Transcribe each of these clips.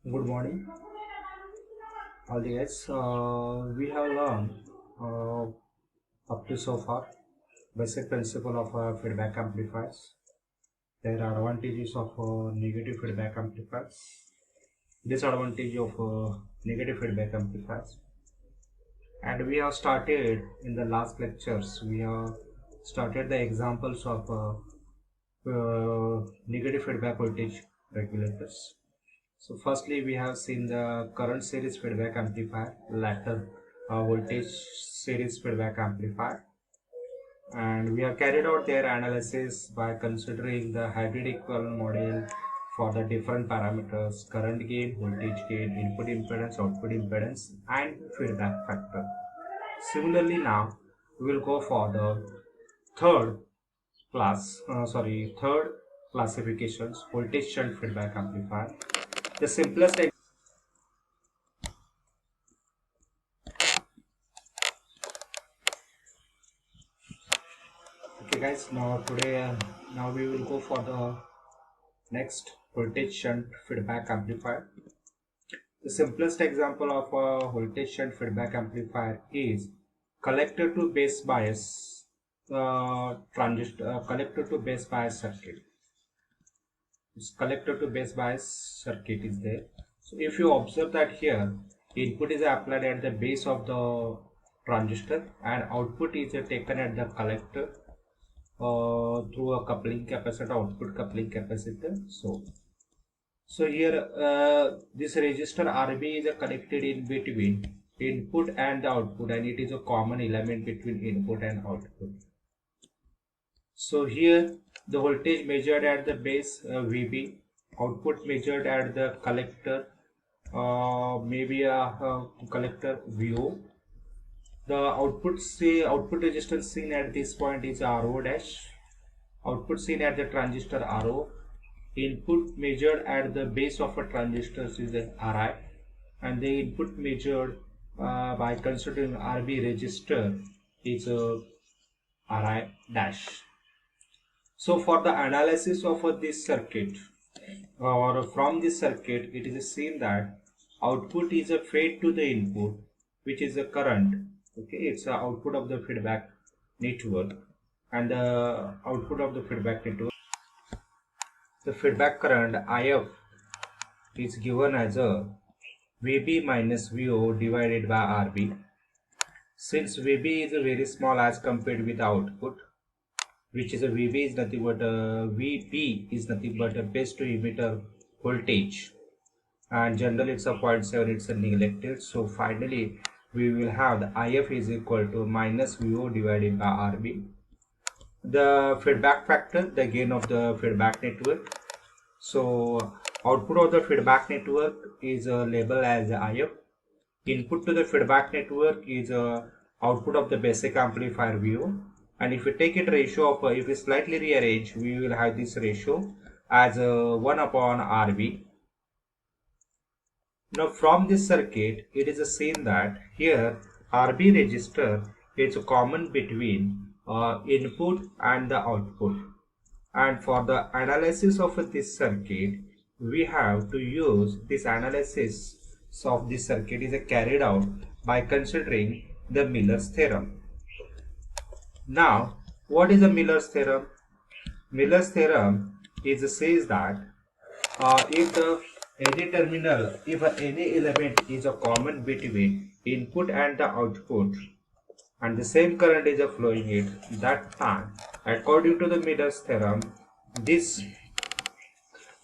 Good morning, all the guys. We have learned uh, up to so far basic principle of feedback amplifiers. There are advantages of negative feedback amplifiers, disadvantage of negative feedback amplifiers, and we have started in the last lectures. We have started the examples of negative feedback voltage regulators. So firstly, we have seen the current series feedback amplifier, latter voltage series feedback amplifier, and we have carried out their analysis by considering the hybrid equivalent model for the different parameters: current gain, voltage gain, input impedance, output impedance, and feedback factor. Similarly, now we will go for the third third classifications: voltage shunt feedback amplifier. The simplest. Okay guys, now we will go for the next voltage shunt feedback amplifier. The simplest example of a voltage shunt feedback amplifier is collector to base bias collector to base bias circuit. This collector to base bias circuit is there. So if you observe that here, input is applied at the base of the transistor and output is taken at the collector through a coupling capacitor, output coupling capacitor. So here this resistor RB is connected in between input and the output, and it is a common element between input and output. So here the voltage measured at the base VB, output measured at the collector, maybe a collector VO. The output resistance seen at this point is RO dash. Output seen at the transistor RO. Input measured at the base of a transistor is the RI, and the input measured by considering RB resistor is RI dash. So for the analysis of this circuit, or from this circuit, it is seen that output is fed to the input, which is a current. Okay, it's the output of the feedback network, and the output of the feedback network, the feedback current IF is given as a VB minus VO divided by RB. Since VB is very small as compared with the output, which is a VB is nothing but a VB is nothing but a base to emitter voltage, and generally it's a 0.7, it's a neglected. So finally we will have the IF is equal to minus VO divided by RB. The feedback factor, the gain of the feedback network. So output of the feedback network is labeled as IF. Input to the feedback network is output of the basic amplifier VO. And if we take it ratio of, if we slightly rearrange, we will have this ratio as 1 upon RB. Now from this circuit, it is seen that here RB register is common between input and the output. And for the analysis of this circuit, we have to use this analysis of this circuit is carried out by considering the Miller's theorem. Now, what is the Miller's theorem? Miller's theorem says that if any element is a common between input and the output, and the same current is flowing it, that time, according to the Miller's theorem, this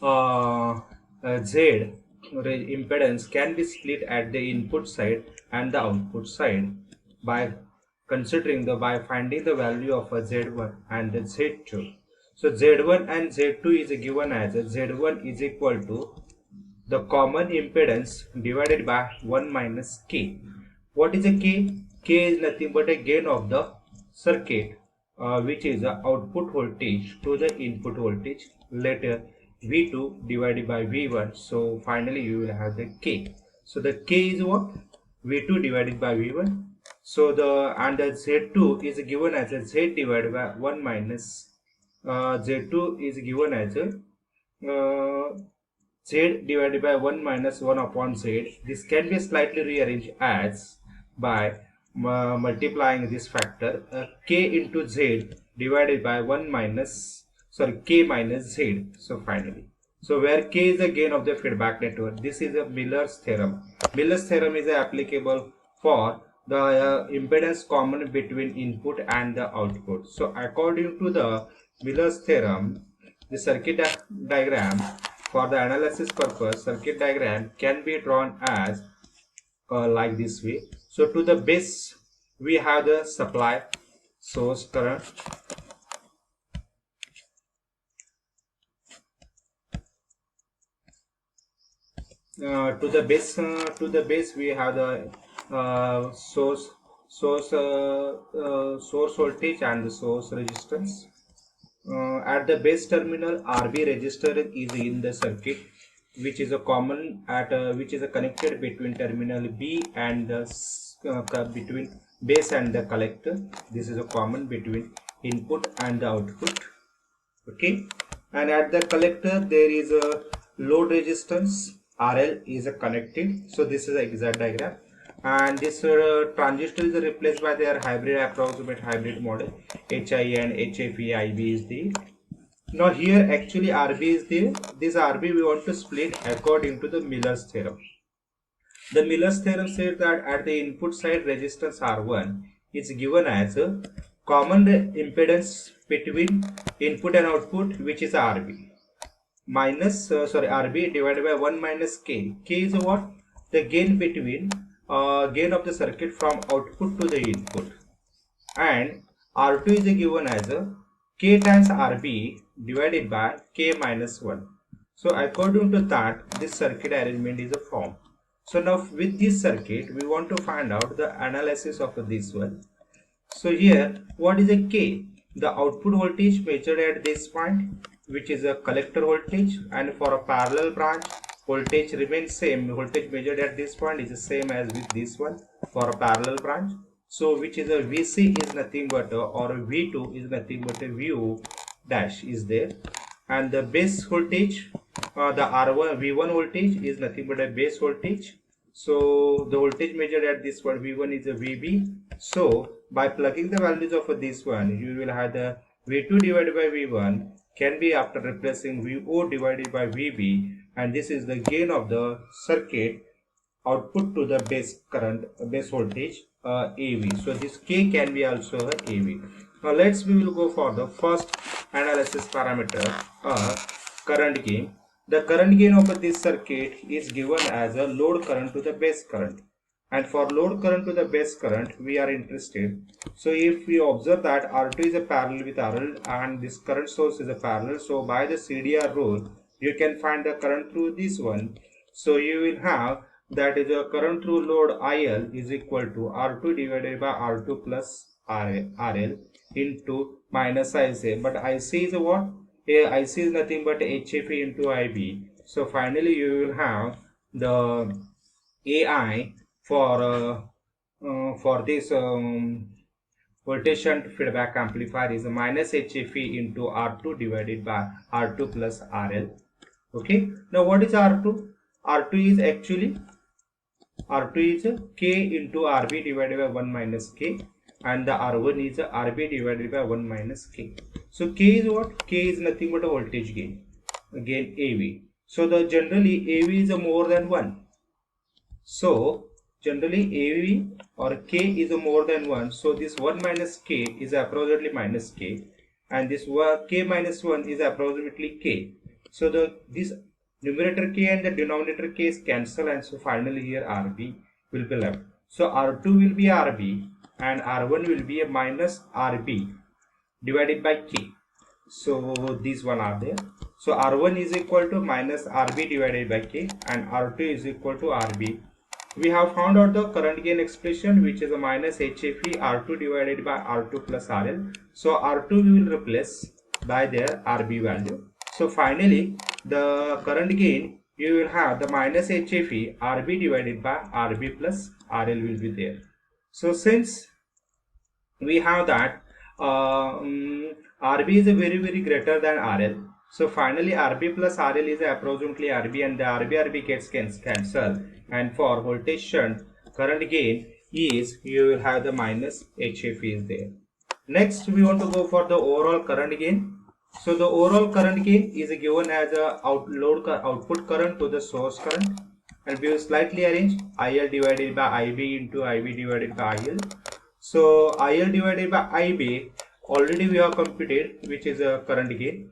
Z impedance can be split at the input side and the output side by finding the value of a Z1 and the Z2. So Z1 and Z2 is given as Z1 is equal to the common impedance divided by 1 minus K. What is a K? K is nothing but a gain of the circuit, which is the output voltage to the input voltage, later V2 divided by V1. So finally you will have the K. So the K is what? V2 divided by V1. So the Z2 is given as a Z divided by 1 minus Z2 is given as a Z divided by 1 minus 1 upon Z. This can be slightly rearranged as by multiplying this factor K into Z divided by 1 minus, sorry, K minus Z. So finally, so where K is the gain of the feedback network, this is a Miller's theorem. Miller's theorem is applicable for the impedance common between input and the output. So according to the Miller's theorem, the circuit diagram for the analysis purpose, circuit diagram can be drawn as like this way. So to the base we have the supply source current, to the base we have the source voltage and the source resistance. At the base terminal, RB resistor is in the circuit, which is a common at which is a connected between terminal B and the between base and the collector. This is a common between input and the output. Okay, and at the collector there is a load resistance RL is a connected. So this is the exact diagram, and this transistor is replaced by their hybrid approximate hybrid model. HI and HFE IB is there. Now here actually RB is there. This RB we want to split according to the Miller's theorem. The Miller's theorem says that at the input side resistance R1 is given as a common impedance between input and output, which is RB minus RB divided by 1 minus K. K is what? The gain between gain of the circuit from output to the input, and R2 is given as a K times RB divided by K minus 1. So according to that, this circuit arrangement is a form. So now with this circuit we want to find out the analysis of this one. So here what is a K? The output voltage measured at this point, which is a collector voltage, and for a parallel branch voltage remains same. Voltage measured at this point is the same as with this one for a parallel branch. So which is a VC is nothing but or V2 is nothing but a VO dash is there, and the base voltage the R1 V1 voltage is nothing but a base voltage. So the voltage measured at this one V1 is a VB. So by plugging the values of this one, you will have the V2 divided by V1 can be after replacing VO divided by VB, and this is the gain of the circuit output to the base current base voltage AV. So this K can be also a AV. Now we will go for the first analysis parameter, current gain. The current gain of this circuit is given as a load current to the base current, and for load current to the base current we are interested. So if we observe that R2 is a parallel with RL and this current source is a parallel, so by the CDR rule you can find the current through this one. So you will have that is a current through load IL is equal to R2 divided by R2 plus RL into minus IC. But IC is a what? IC is nothing but HFE into IB. So finally you will have the AI for this voltage shunt feedback amplifier is a minus HFE into R2 divided by R2 plus RL. Okay, now what is R2? R2 is actually K into RB divided by 1 minus K, and the R1 is RB divided by 1 minus K. So K is what? K is nothing but a voltage gain, again AV. So the generally AV is a more than 1. So generally AV or K is a more than 1. So this 1 minus K is approximately minus K, and this K minus 1 is approximately K. So this numerator K and the denominator K is cancelled, and so finally here RB will be left. So R2 will be RB and R1 will be a minus RB divided by K. So these one are there. So R1 is equal to minus RB divided by K, and R2 is equal to RB. We have found out the current gain expression, which is a minus HFE R2 divided by R2 plus RL. So R2 we will replace by their RB value. So finally the current gain you will have the minus HFE RB divided by RB plus RL will be there. So since we have that RB is a very greater than RL, So finally RB plus RL is approximately RB, and the RB gets cancelled, and for voltage shunt current gain is, you will have the minus HF is there. Next we want to go for the overall current gain. So the overall current gain is given as a output current to the source current, and we will slightly arrange IL divided by IB into IB divided by IL. So IL divided by IB already we have computed, which is a current gain.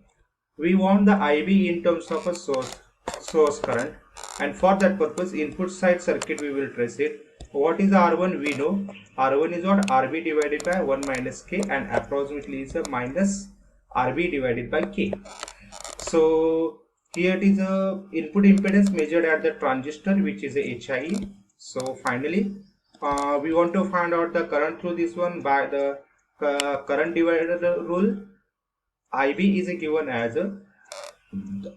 We want the IB in terms of a source current, and for that purpose input side circuit we will trace it. What is R1? We know R1 is what? RB divided by 1 minus K, and approximately is a minus RB divided by K. So here it is a input impedance measured at the transistor, which is a HIE. So finally we want to find out the current through this one by the current divider rule. IB is given as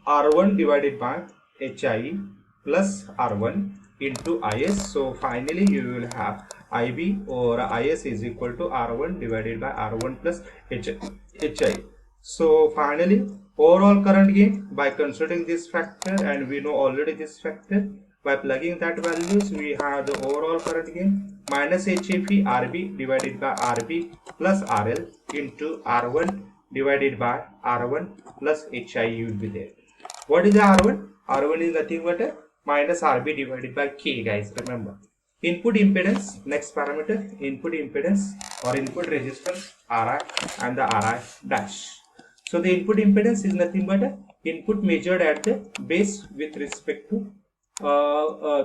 R1 divided by HIE plus R1 into IS. So finally you will have IB or IS is equal to R1 divided by R1 plus HIE. So finally overall current gain by considering this factor, and we know already this factor, by plugging that values we have the overall current gain minus HFE RB divided by RB plus RL into R1 divided by R1 plus HIE will be there. What is the R1? R1 is nothing but a minus RB divided by K, guys, remember. Input impedance, next parameter, input impedance or input resistance Ri and the Ri dash. So the input impedance is nothing but a input measured at the base with respect to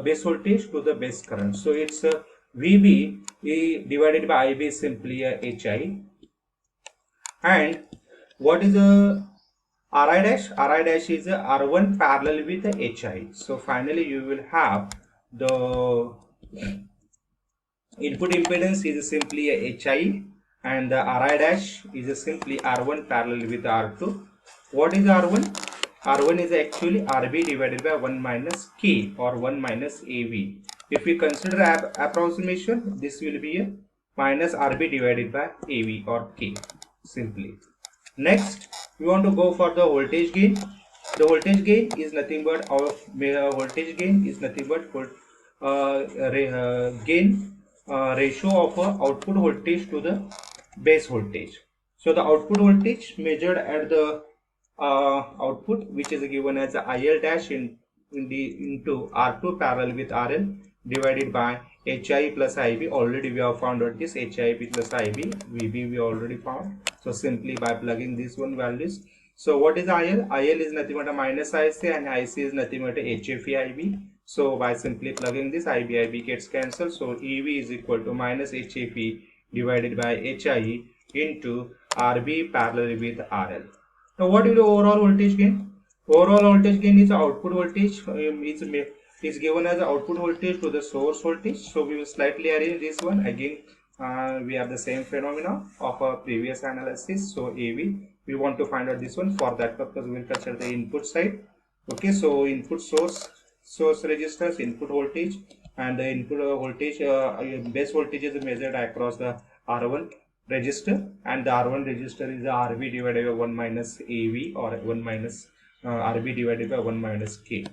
base voltage to the base current. So it's VB divided by IB is simply a HI. And what is a Ri dash? Ri dash is a R1 parallel with a HI. So finally you will have the input impedance is simply a HI, and the Ri dash is simply R1 parallel with R2. What is R1? R1 is actually RB divided by 1 minus K or 1 minus AV. If we consider approximation, this will be a minus RB divided by AV or K simply. Next, we want to go for the voltage gain. The voltage gain is nothing but ratio of output voltage to the base voltage. So the output voltage measured at the output, which is given as IL dash into R2 parallel with RL divided by HI plus IB. Already we have found out this HIB plus IB. VB we already found. So simply by plugging these one values. So what is IL? IL is nothing but a minus IC, and IC is nothing but a HFE IB. So by simply plugging this, IB gets cancelled. So EV is equal to minus HFE divided by HIE into RB parallel with RL. Now what will the overall voltage gain? Overall voltage gain is output voltage is given as output voltage to the source voltage. So we will slightly arrange this one again. We have the same phenomena of our previous analysis. So AV, we want to find out this one. For that purpose we will consider the input side. Okay, so input source resistance, input voltage, and the input voltage base voltage is measured across the R1 resistor, and the R1 resistor is the RB divided by 1 minus AV or 1 minus RB divided by 1 minus K.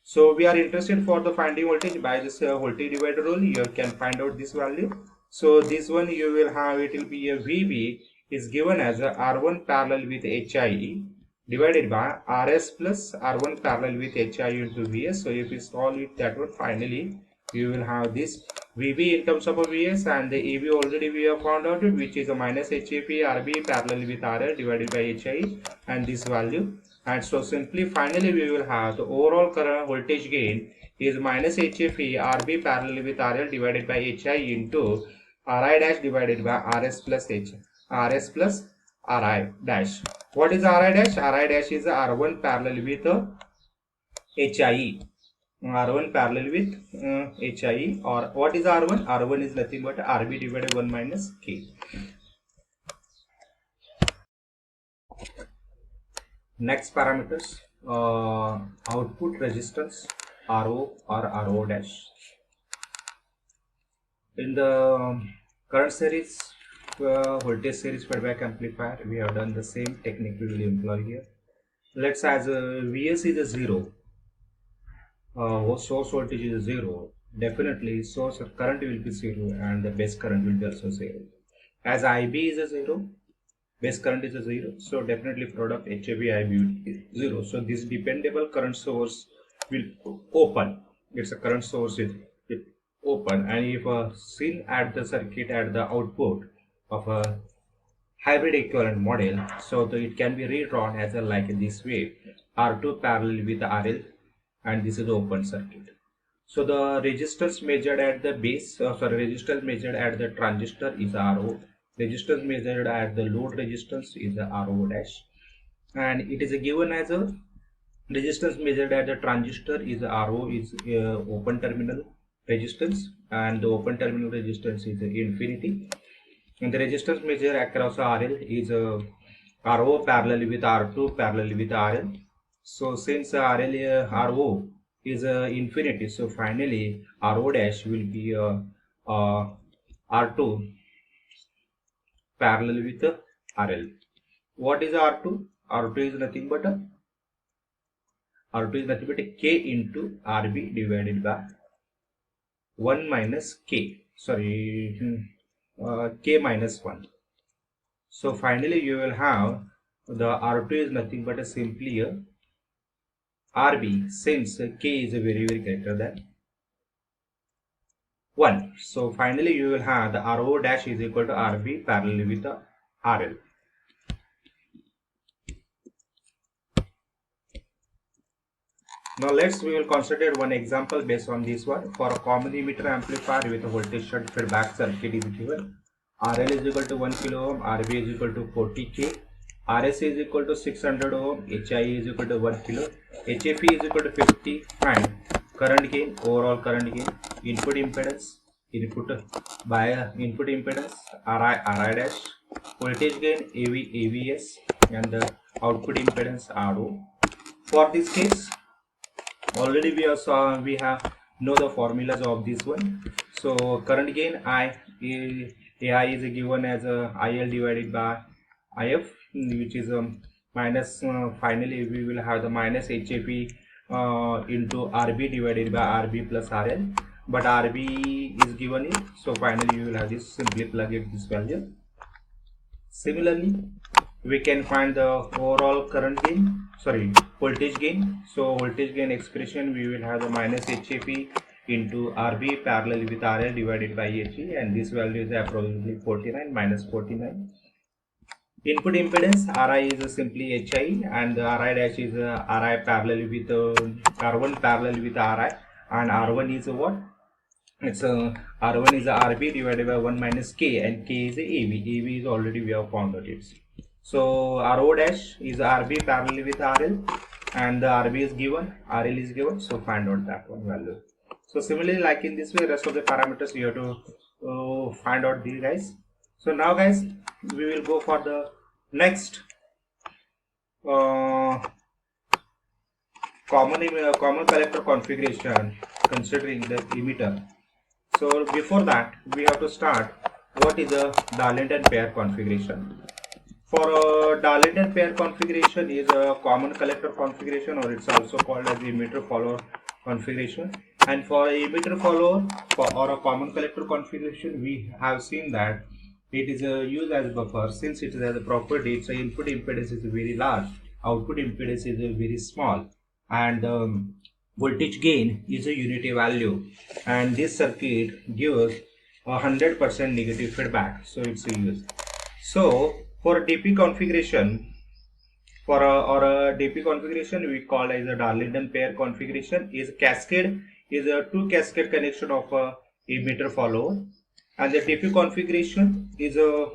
So we are interested for the finding voltage by this voltage divider rule. You can find out this value. So this one you will have, it will be a VB is given as a R1 parallel with HIE divided by RS plus R1 parallel with HIE into VS. So if you solve it that one, finally you will have this VB in terms of a VS, and the AV already we have found out it, which is a minus HFE RB parallel with RL divided by HIE, and this value. And so simply finally we will have the overall current voltage gain is minus HFE RB parallel with RL divided by HI into RI dash divided by RS plus RI dash. What is RI dash? RI dash is R1 parallel with HIE. R1 parallel with HIE, or what is R1? R1 is nothing but RB divided by 1 minus K. Next parameters, output resistance RO or RO dash. In the current series voltage series feedback amplifier, we have done the same technique we will employ here. let's as Vs is a 0, source voltage is 0, definitely source current will be 0 and the base current will be also 0. As Ib is a 0, base current is a 0, so definitely product HAV IB will be 0. So this dependable current source will open. It's a current source is open, and if seen at the circuit at the output of a hybrid equivalent model, so it can be redrawn as a like this way: R2 parallel with RL, and this is the open circuit. So the resistance measured at the base, resistance measured at the transistor is RO. Resistance measured at the load resistance is the RO dash, and it is given as a resistance measured at the transistor is RO is open terminal resistance, and the open terminal resistance is infinity, and the resistance measured across RL is RO parallel with R2 parallel with RL. So since RO is infinity, so finally RO dash will be R2 parallel with RL. What is R2? R2 is nothing but a K into RB divided by 1 minus K. K minus 1. So finally you will have the R2 is nothing but a simply a RB, since K is a very greater than 1. So finally you will have the RO dash is equal to RB parallel with the RL. Now we will consider one example based on this one. For a common emitter amplifier with a voltage shunt feedback circuit is given. RL is equal to 1 kilo ohm, RB is equal to 40K, RS is equal to 600 ohm, HI is equal to 1 kilo, HFE is equal to 50, and current gain, overall current gain, input impedance, input impedance, RI dash, voltage gain, AVS, and the output impedance RO. For this case, already we have know the formulas of this one. So current gain AI is given as IL divided by IF, which is minus, finally we will have the minus HAP into RB divided by RB plus RL, but RB is given it, so finally you will have this, simply plug it this value. Similarly, we can find the overall current gain, voltage gain. So voltage gain expression, we will have the minus HAP into RB parallel with RL divided by HE, and this value is approximately 49 minus 49. Input impedance RI is simply HI, and the RI dash is RI parallel with R1 parallel with RI, and R1 is what? It's R1 is RB divided by 1 minus K, and K is AV. AV is already we have found out it. So RO dash is RB parallel with RL, and the RB is given, RL is given, so find out that one value. So similarly, like in this way, rest of the parameters you have to find out these guys. So now guys, we will go for the next common collector configuration considering the emitter. So before that, we have to start what is a Darlington pair configuration. For a Darlington pair configuration is a common collector configuration, or it's also called as the emitter follower configuration. And for a emitter follower or a common collector configuration, we have seen that it is used as buffer. Since it has a property, its input impedance is very large, output impedance is very small, and voltage gain is a unity value, and this circuit gives 100% negative feedback, so it's used. So for a DP configuration, DP configuration we call as a Darlington pair configuration is cascade, is a two cascade connection of a emitter follower, and the DP configuration is a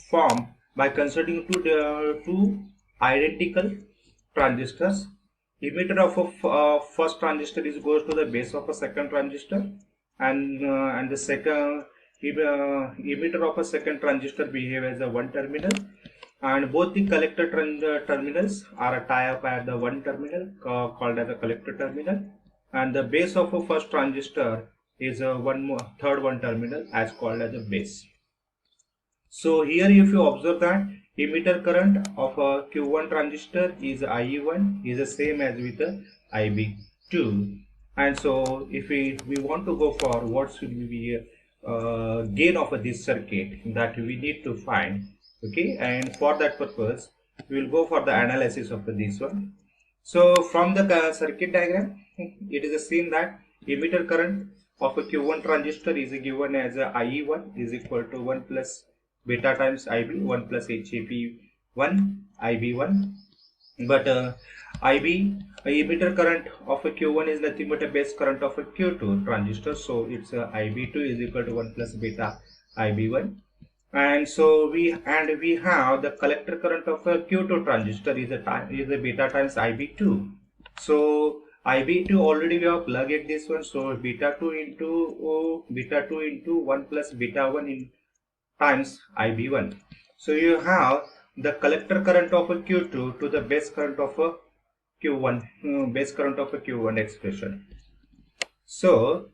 formed by considering two identical transistors. Emitter of a first transistor is goes to the base of a second transistor, and the second emitter of a second transistor behave as a one terminal, and both the collector terminals are a tie up at the one terminal called as a collector terminal, and the base of a first transistor is a third one terminal as called as a base. So here if you observe that emitter current of a Q1 transistor is IE1 is the same as with the IB2. And so if we want to go for what should be gain of this circuit, that we need to find. Okay, and for that purpose we will go for the analysis of this one. So from the circuit diagram, it is seen that emitter current of a Q1 transistor is given as a IE1 is equal to 1 plus beta times IB, 1 plus HAP1 IB1. But IB emitter current of a Q1 is nothing but a base current of a Q2 transistor, so it's IB2 is equal to 1 plus beta IB1. And so we have the collector current of a Q2 transistor is a beta times IB2. So IB2 already we have plugged this one, so beta 2 into 1 plus beta 1 in times IB1. So you have the collector current of a Q2 to the base current of a Q1 expression. So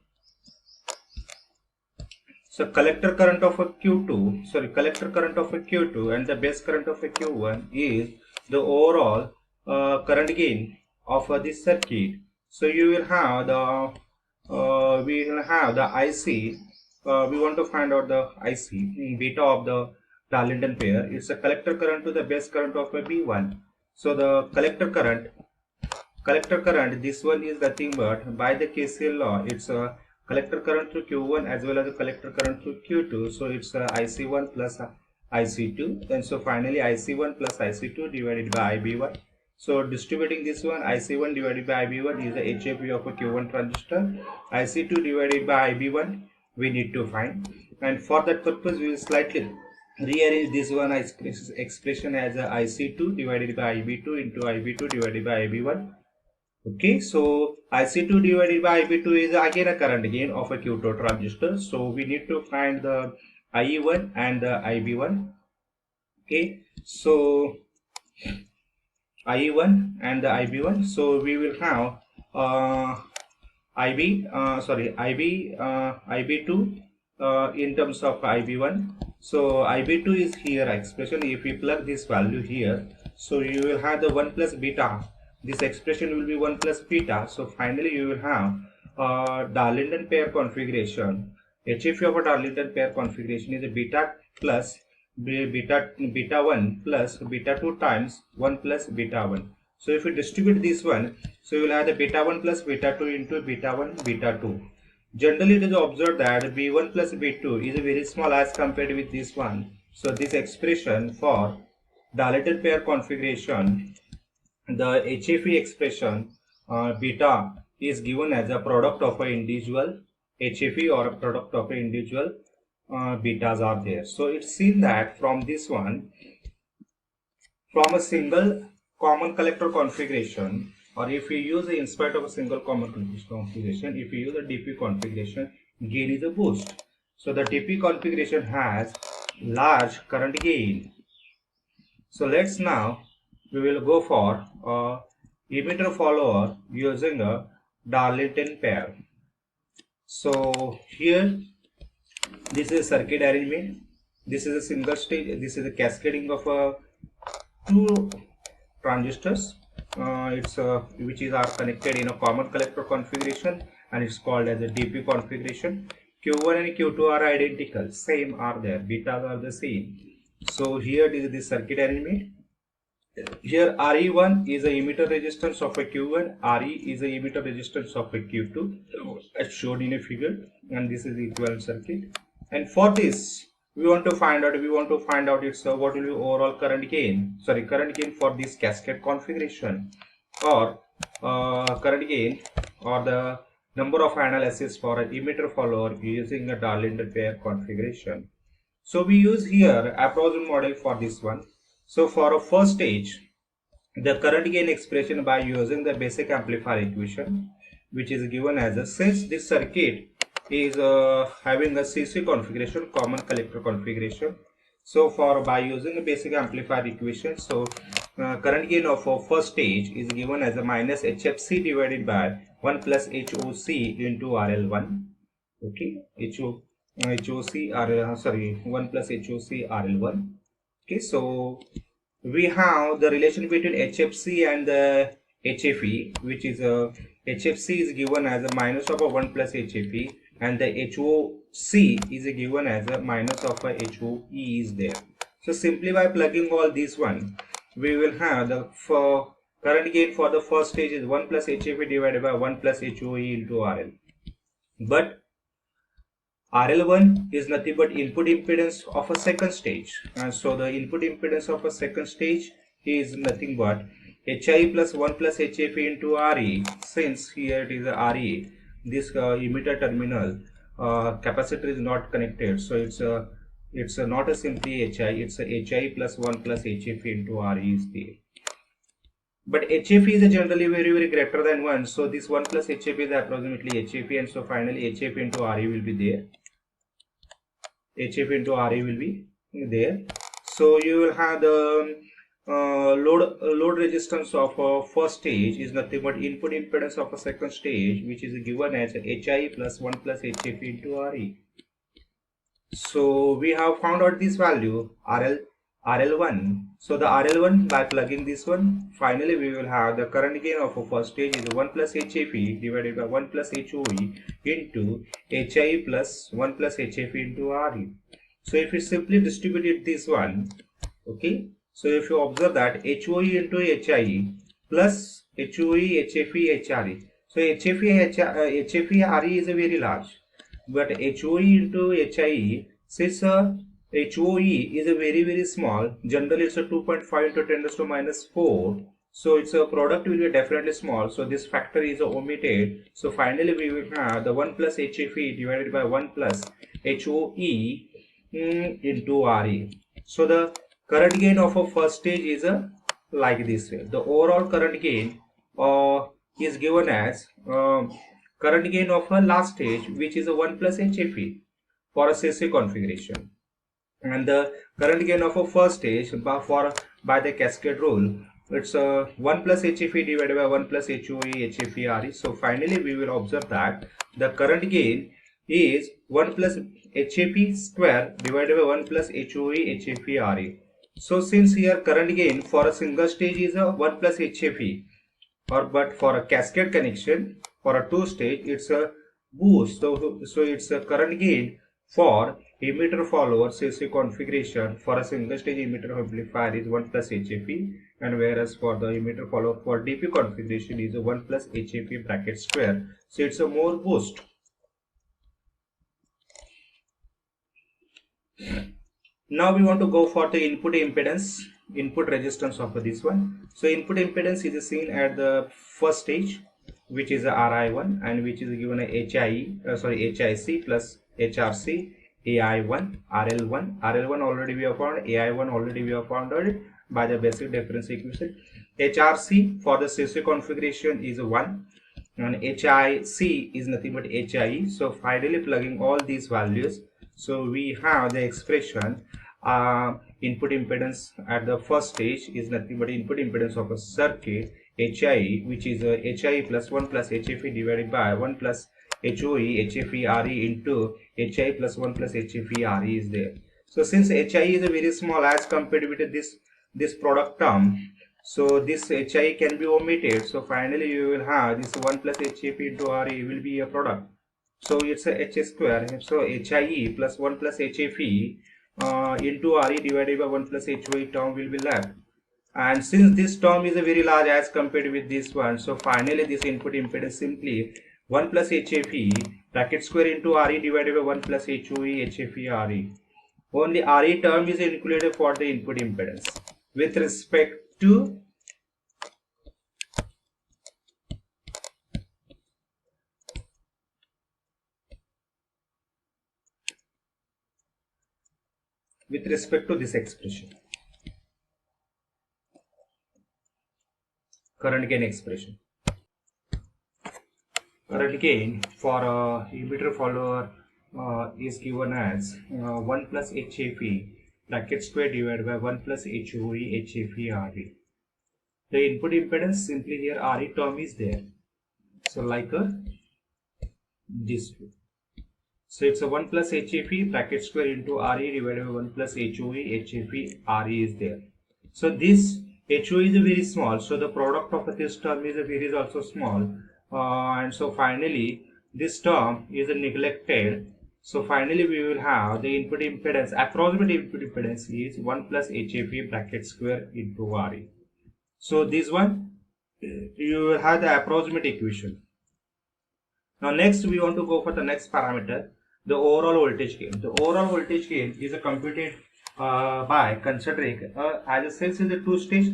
collector current of a Q2 and the base current of a Q1 is the overall current gain of this circuit. So you will have the IC. We want to find out the IC beta of the Darlington pair. It's a collector current to the base current of a B1. So the collector current, this one is nothing but by the KCL law, it's a collector current through Q1 as well as the collector current through Q2. So it's IC1 plus IC2, and so finally IC1 plus IC2 divided by IB1. So distributing this one, IC1 divided by IB1 is the HAP of a Q1 transistor. IC2 divided by IB1 we need to find, and for that purpose we will slightly rearrange this one expression as a IC2 divided by IB2 into IB2 divided by IB1. Okay, so IC2 divided by IB2 is again a current gain of a Q2 transistor. So we need to find the IE1 and the IB1. Okay, so IE1 and the IB1. So we will have IB2 in terms of IB1. So IB2 is here expression. If we plug this value here, so you will have the 1 plus beta. This expression will be 1 plus beta. So finally you will have Darlington pair configuration. HF of a Darlington pair configuration is a beta plus beta 1 plus beta 2 times 1 plus beta 1. So if we distribute this one, so you will have the beta 1 plus beta 2 into beta 1 beta 2. Generally it is observed that B1 plus B2 is very small as compared with this one. So this expression for Darlington pair configuration, the HFE expression beta is given as a product of an individual HFE or a product of an individual betas are there. So it's seen that from this one, from a single common collector configuration, or if we use in spite of a single common configuration, if we use a DP configuration, gain is a boost. So the DP configuration has large current gain. So let's now we will go for a emitter follower using a Darlington pair. So here this is a circuit arrangement. This is a single stage. This is a cascading of two transistors. Which are connected in a common collector configuration, and it's called as a DP configuration. Q1 and Q2 are identical, same are there, betas are the same. So here is the circuit arrangement. Here RE1 is a emitter resistance of a Q1, RE is a emitter resistance of a Q2, as shown in a figure, and this is the equivalent circuit. And for this we want to find out its what will be overall current gain for this cascade configuration, or current gain, or the number of analysis for an emitter follower using a Darlington pair configuration. So we use here approximate model for this one. So for a first stage, the current gain expression by using the basic amplifier equation, which is given as a, since this circuit is having a CC configuration, common collector configuration. So by using a basic amplifier equation, so current gain of first stage is given as a minus HFC divided by 1 plus HOC into RL1. Okay, 1 plus HOC RL1. Okay, so we have the relation between HFC and the HFE, which is HFC is given as a minus of a 1 plus HFE, and the HOC is given as a minus of a HOE is there. So simply by plugging all these one, we will have the current gain for the first stage is 1 plus HFE divided by 1 plus HOE into RL. But RL1 is nothing but input impedance of a second stage, and so the input impedance of a second stage is nothing but HI plus 1 plus HFE into RE. Since here it is a RE, this emitter terminal capacitor is not connected, so it's not a simply HI, it's a HI plus 1 plus HFE into RE is there. But HFE is generally very greater than 1, so this 1 plus HFE is approximately HFE, and so finally HFE into RE will be there. HF into RE will be there. So you will have the load resistance of a first stage is nothing but input impedance of a second stage, which is given as HI plus 1 plus HF into RE. So we have found out this value RL1. So the RL1, by plugging this one, finally we will have the current gain of a first stage is 1 plus HFE divided by 1 plus HOE into HI plus 1 plus HFE into RE. So if you simply distributed this one, okay, so if you observe that HOE into HI plus HOE, HFE, HRE. So HFE RE is a very large, but HOE into HIE, since HOE is a very small, generally it's a 2.5 into 10 raised to minus 4, so its a product will be definitely small, so this factor is omitted. So finally we will have the 1 plus HFE divided by 1 plus HOE into RE. So the current gain of a first stage is like this way. The overall current gain is given as current gain of a last stage, which is a 1 plus HFE for a CC configuration, and the current gain of a first stage by the cascade rule, it's a 1 plus HFE divided by 1 plus HOE, HFE, RE. So finally we will observe that the current gain is 1 plus HFE square divided by 1 plus HOE, HFE, RE. So since here current gain for a single stage is a 1 plus HFE, but for a cascade connection for a two stage it's a boost, so it's a current gain for emitter follower CC configuration for a single stage emitter amplifier is 1 plus HFE, and whereas for the emitter follower for DP configuration is a 1 plus HFE bracket square, so it's a more boost. Now we want to go for the input impedance, input resistance of this one. So input impedance is seen at the first stage, which is a RI1, and which is given a HIC plus HRC, AI1, RL1 already we have found, AI1 already we have found by the basic difference equation. HRC for the CC configuration is 1, and HIC is nothing but HIE. So finally plugging all these values, so we have the expression input impedance at the first stage is nothing but input impedance of a circuit HI, which is HI plus 1 plus HFE divided by 1 plus HOE, HFE, RE into HI plus 1 plus HFE, RE is there. So since HI is a very small as compared with this product term, so this HI can be omitted. So finally you will have this 1 plus HFE into RE will be a product. So it's a H square. So HIE plus 1 plus HFE into RE divided by 1 plus HOE term will be left. And since this term is a very large as compared with this one, so finally this input impedance simply 1 plus HFE bracket square into RE divided by 1 plus HOE, HFE, RE. Only RE term is included for the input impedance. With respect to this expression, current gain expression. Current gain for emitter follower is given as 1 plus HFE bracket square divided by 1 plus HOE, HFE, RE. The input impedance simply here RE term is there. So like this way. So it's a 1 plus HFE bracket square into RE divided by 1 plus HOE, HFE, RE is there. So this HOE is very small, so the product of this term is also small, and so finally this term is neglected. So finally we will have the input impedance, approximate input impedance is 1 plus HFE bracket square into RE. So this one you will have the approximate equation. Now next we want to go for the next parameter, the overall voltage gain. The overall voltage gain is computed by considering as a sense is a two-stage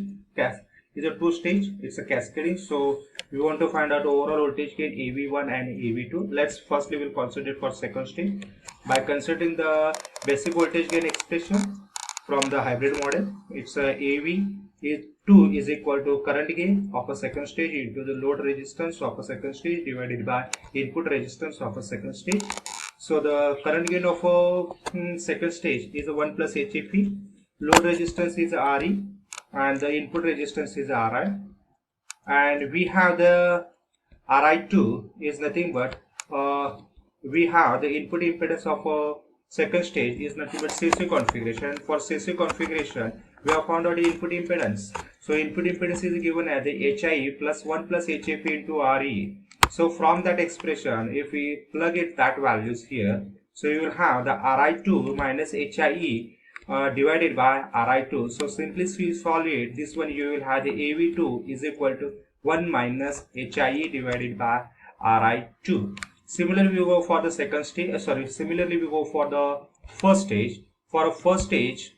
it's a cascading. So we want to find out overall voltage gain AV1 and AV2. Let's firstly we'll consider for second stage by considering the basic voltage gain expression from the hybrid model. It's AV is 2 is equal to current gain of a second stage into the load resistance of a second stage divided by input resistance of a second stage. So the current gain of a second stage is 1 plus HFE, load resistance is RE, and the input resistance is RI, and we have the RI2 is nothing but we have the input impedance of a second stage is nothing but CC configuration. For CC configuration we have found out the input impedance. So input impedance is given as the HIE plus 1 plus HFE into RE. So from that expression, if we plug it that values here, so you will have the RI2 minus HIE divided by RI2. So simply solve it, this one you will have the AV2 is equal to 1 minus HIE divided by RI2. Similarly we go for the second stage, similarly we go for the first stage. For a first stage,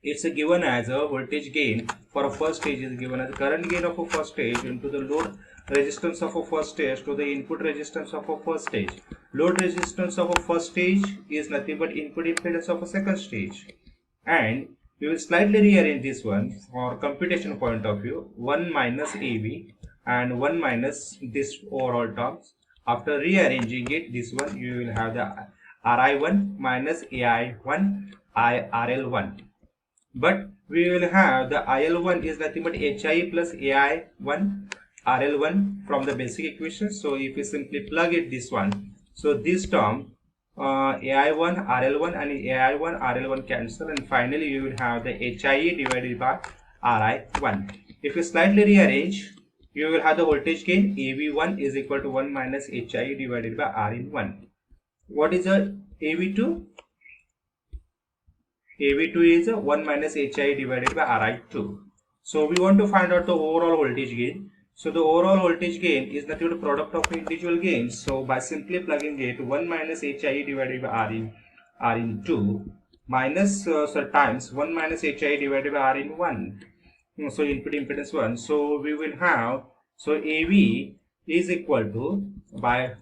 it's given as a voltage gain. For a first stage is given as current gain of a first stage into the load resistance of a first stage to the input resistance of a first stage. Load resistance of a first stage is nothing but input impedance of a second stage, and we will slightly rearrange this one for computation point of view. 1 minus AV and 1 minus this overall terms. After rearranging it, this one you will have the RI1 minus AI1 IRL1. But we will have the IL1 is nothing but HI plus AI1 RL1 from the basic equation. So if we simply plug it this one, so this term AI1 RL1 and AI1 RL1 cancel, and finally you will have the HIE divided by RI1. If you slightly rearrange, you will have the voltage gain AV1 is equal to 1 minus HIE divided by RL1. What is the AV2? AV2 is 1 minus HI divided by RI2. So we want to find out the overall voltage gain. So the overall voltage gain is nothing but the product of individual gains. So by simply plugging it, 1 minus HI divided by RN2 minus times 1 minus HI divided by RN1. So input impedance 1. So we will have, so AV is equal to, by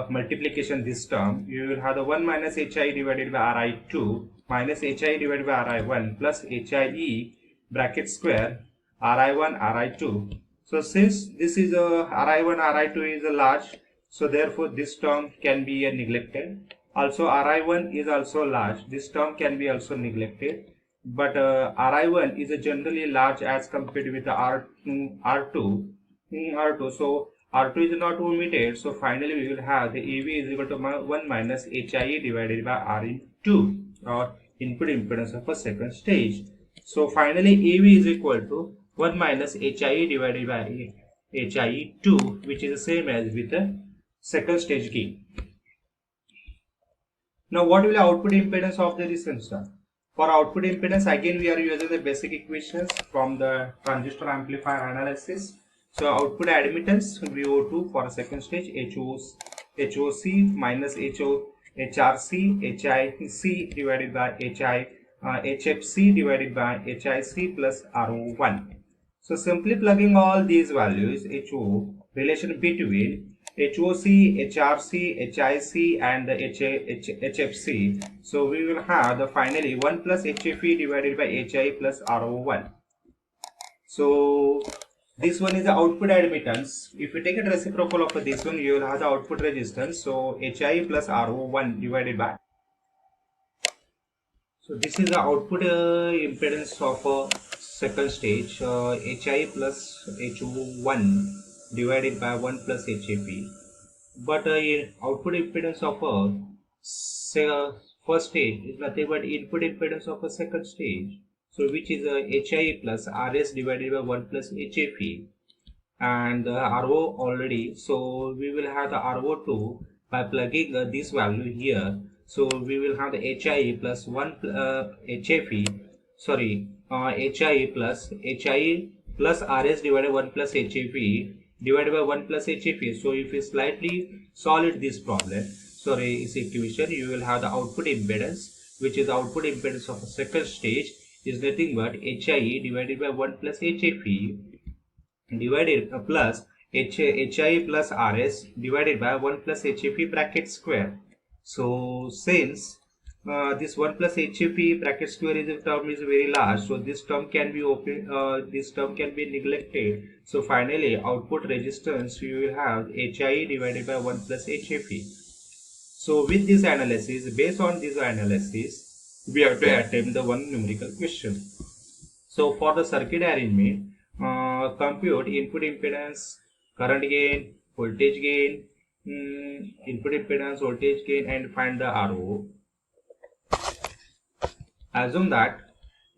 multiplication this term, you will have the 1 minus HI divided by RI2 minus HI divided by RI1 plus HIE bracket square RI1 RI2. So since this is a RI1 RI2 is a large, so therefore this term can be neglected. Also RI1 is also large, this term can be also neglected. But RI1 is a generally large as compared with the R2. So R2 is not omitted. So finally we will have the AV is equal to 1 minus HIE divided by RN2, or input impedance of a second stage. So finally AV is equal to 1 minus HIE divided by HIE2, which is the same as with the second stage gain. Now what will the output impedance of the resistor? For output impedance, again we are using the basic equations from the transistor amplifier analysis. So output admittance VO2 for a second stage, HOC minus HRC, HIC divided by HFC divided by HIC plus RO1. So simply plugging all these values, HO, relation between HOC, HRC, HIC and the HFC. So we will have the finally 1 plus HFE divided by HI plus RO1. So this one is the output admittance. If you take a reciprocal of this one, you will have the output resistance. So HI plus RO1 divided by. So this is the output impedance of a second stage, HI plus HO1 divided by 1 plus HFE. but output impedance of a first stage is nothing but input impedance of a second stage. So which is a HIE plus RS divided by 1 plus HFE, and the RO already. So we will have the RO2 by plugging this value here. So we will have the HIE plus 1 HFE, sorry, HIE plus RS divided by 1 plus HFE divided by 1 plus HFE. So if you slightly solve this problem, sorry, this equation, you will have the output impedance, which is output impedance of a second stage, is nothing but HIE divided by 1 plus HFE divided plus HIE plus RS divided by 1 plus HFE bracket square. So since this 1 plus HFE bracket square is a term is very large, so this term can be open, this term can be neglected. So finally output resistance you will have HIE divided by 1 plus HFE. So with this analysis, based on this analysis, we have to attempt the one numerical question. So for the circuit arrangement, compute input impedance, current gain, voltage gain, input impedance, voltage gain, and find the RO. Assume that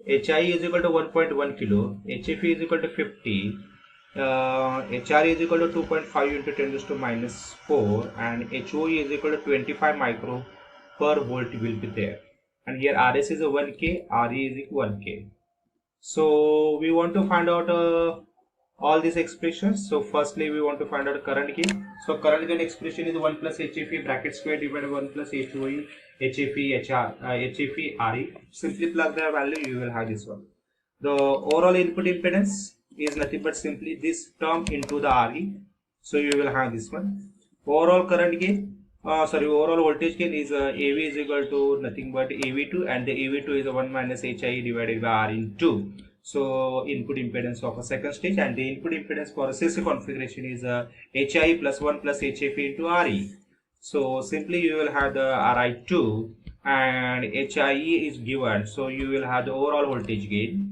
HI is equal to 1.1 kilo, HFE is equal to 50, HR is equal to 2.5 into 10 raised to minus 4, and HOE is equal to 25 micro per volt will be there. And here RS is a 1K, RE is equal to 1K. So we want to find out all these expressions. So firstly we want to find out current gain. So current gain expression is 1 plus HFE bracket square divided by 1 plus HOE HFE HFE RE. Simply plug the value, you will have this one. The overall input impedance is nothing but simply this term into the RE. So you will have this one. Overall current gain, overall voltage gain is AV is equal to nothing but AV2, and the AV2 is 1 minus HIE divided by R into. So input impedance of a second stage, and the input impedance for a CC configuration is HIE plus 1 plus HFE into RE. So simply you will have the RI2 and HIE is given. So you will have the overall voltage gain.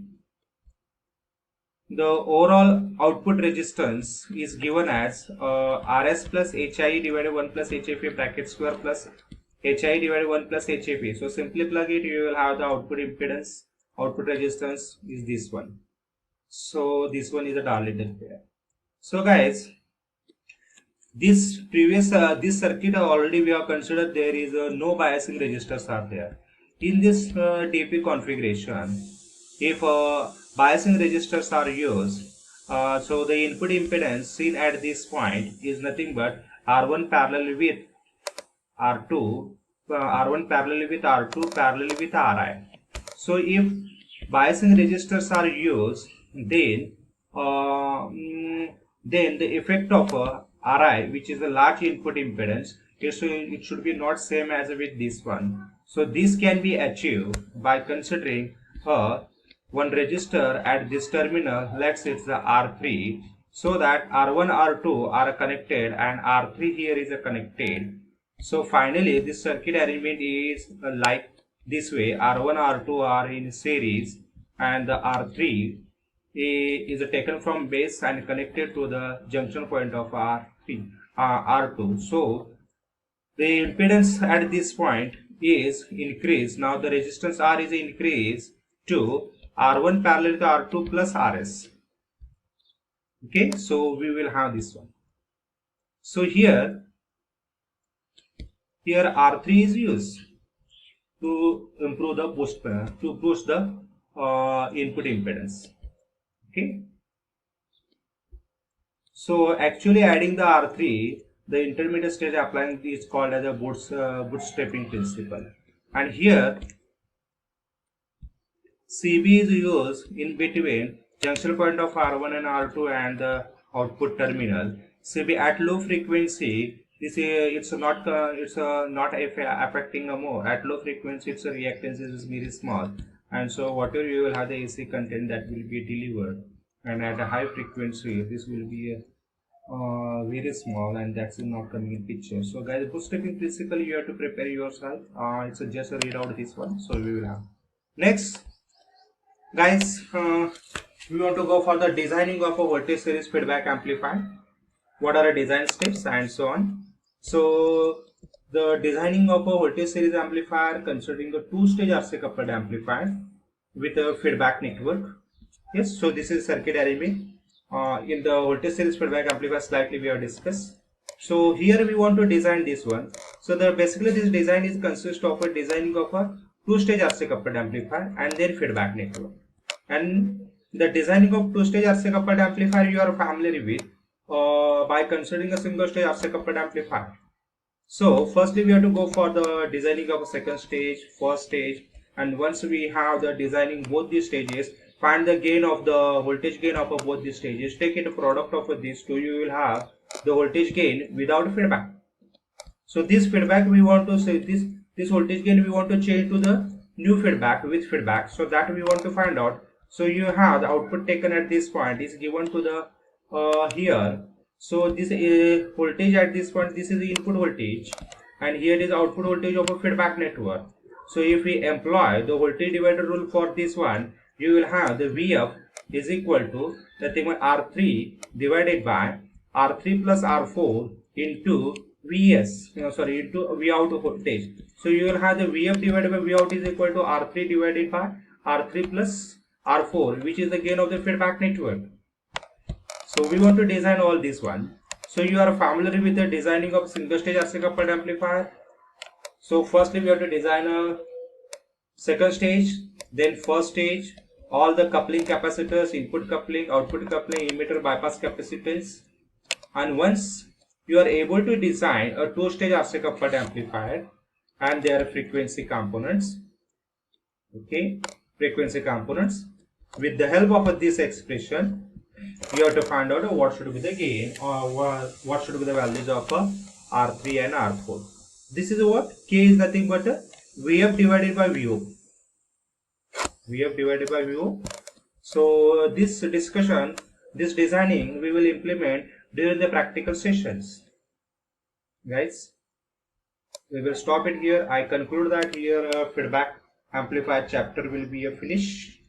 The overall output resistance is given as RS plus HIE divided 1 plus HFE bracket square plus HIE divided 1 plus HFE. So simply plug it, you will have the output impedance, output resistance is this one. So this one is a Darlington pair. So guys, this previous this circuit already we have considered there is no biasing resistors are there. In this DP configuration, if biasing resistors are used, so the input impedance seen at this point is nothing but R1 parallel with R2, R1 parallel with R2 parallel with Ri. So if biasing resistors are used, then the effect of Ri, which is a large input impedance, it should be not same as with this one. So this can be achieved by considering one resistor at this terminal, let's say it's the R3, so that R1, R2 are connected and R3 here is connected. So finally this circuit arrangement is like this way: R1, R2 are in series, and the R3 is taken from base and connected to the junction point of R2. So the impedance at this point is increased. Now the resistance R is increased to R1 parallel to R2 plus RS. Okay, so we will have this one. So here R3 is used to improve the boost the input impedance. Okay, so actually adding the R3, the intermediate stage applying is called as a bootstrapping principle, and here CB is used in between junction point of R1 and R2 and the output terminal. CB at low frequency, this it's not affecting a more. At low frequency, its reactance is very small, and so whatever you will have the AC content that will be delivered, and at a high frequency, this will be very small, and that's not coming in picture. So guys, bootstrapping principle you have to prepare yourself. It's just a read out this one. So we will have next. Guys, we want to go for the designing of a voltage series feedback amplifier. What are the design steps and so on. So the designing of a voltage series amplifier considering a two-stage RC coupled amplifier with a feedback network. Yes, so this is circuit arrangement. In the voltage series feedback amplifier slightly we have discussed. So here we want to design this one. So the basically this design is consist of a designing of a two-stage RC coupled amplifier and their feedback network. And the designing of two-stage RC coupled amplifier you are familiar with by considering a single stage RC coupled amplifier. So firstly we have to go for the designing of a second stage, first stage, and once we have the designing both these stages, find the gain of the voltage gain of both these stages, take it a product of these two, you will have the voltage gain without feedback. So this feedback we want to say this voltage gain we want to change to the new feedback with feedback, so that we want to find out. So you have the output taken at this point is given to the here. So this voltage at this point, this is the input voltage, and here is output voltage of a feedback network. So if we employ the voltage divider rule for this one, you will have the Vf is equal to nothing but R3 divided by R3 plus R4 into Vs, into V out voltage. So you will have the Vf divided by V out is equal to R3 divided by R3 plus R4, which is the gain of the feedback network. So we want to design all this one. So you are familiar with the designing of single stage RC coupled amplifier. So firstly we have to design a second stage, then first stage, all the coupling capacitors, input coupling, output coupling, emitter bypass capacitance. And once you are able to design a two-stage RC coupled amplifier and their frequency components, okay, frequency components, with the help of this expression, you have to find out what should be the gain or what should be the values of R3 and R4. This is what K is nothing but Vf divided by Vo. Vf divided by Vo. So this discussion, this designing we will implement during the practical sessions. Guys, we will stop it here. I conclude that here feedback amplifier chapter will be finished.